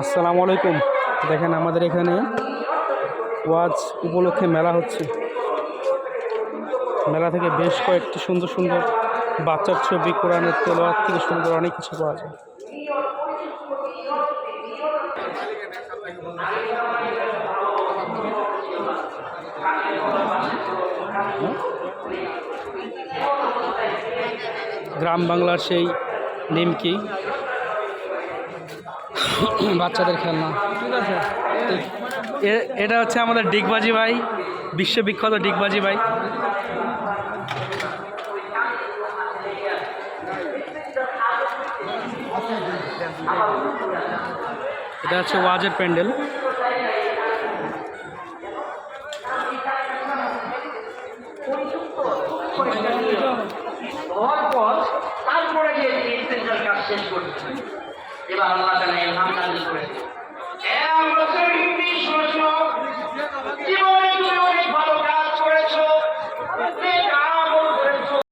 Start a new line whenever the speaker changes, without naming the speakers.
আসসালামু আলাইকুম। দেখেন আমাদের এখানে ওয়াজ উপলক্ষে মেলা হচ্ছে। মেলা থেকে বেশ কয়েকটি সুন্দর সুন্দর বাচ্চার ছবি, কোরআনের তেলাওয়াত থেকে শুরু করে অনেক কিছু পাওয়া যায়। গ্রাম বাংলার সেই নিমকি, বাচ্চাদের খেলনা। ঠিক আছে, এটা হচ্ছে আমাদের ডিগবাজি ভাই, বিশ্ববিখ্যাত ডিগবাজি ভাই। এটা হচ্ছে ওয়াজের প্যান্ডেল।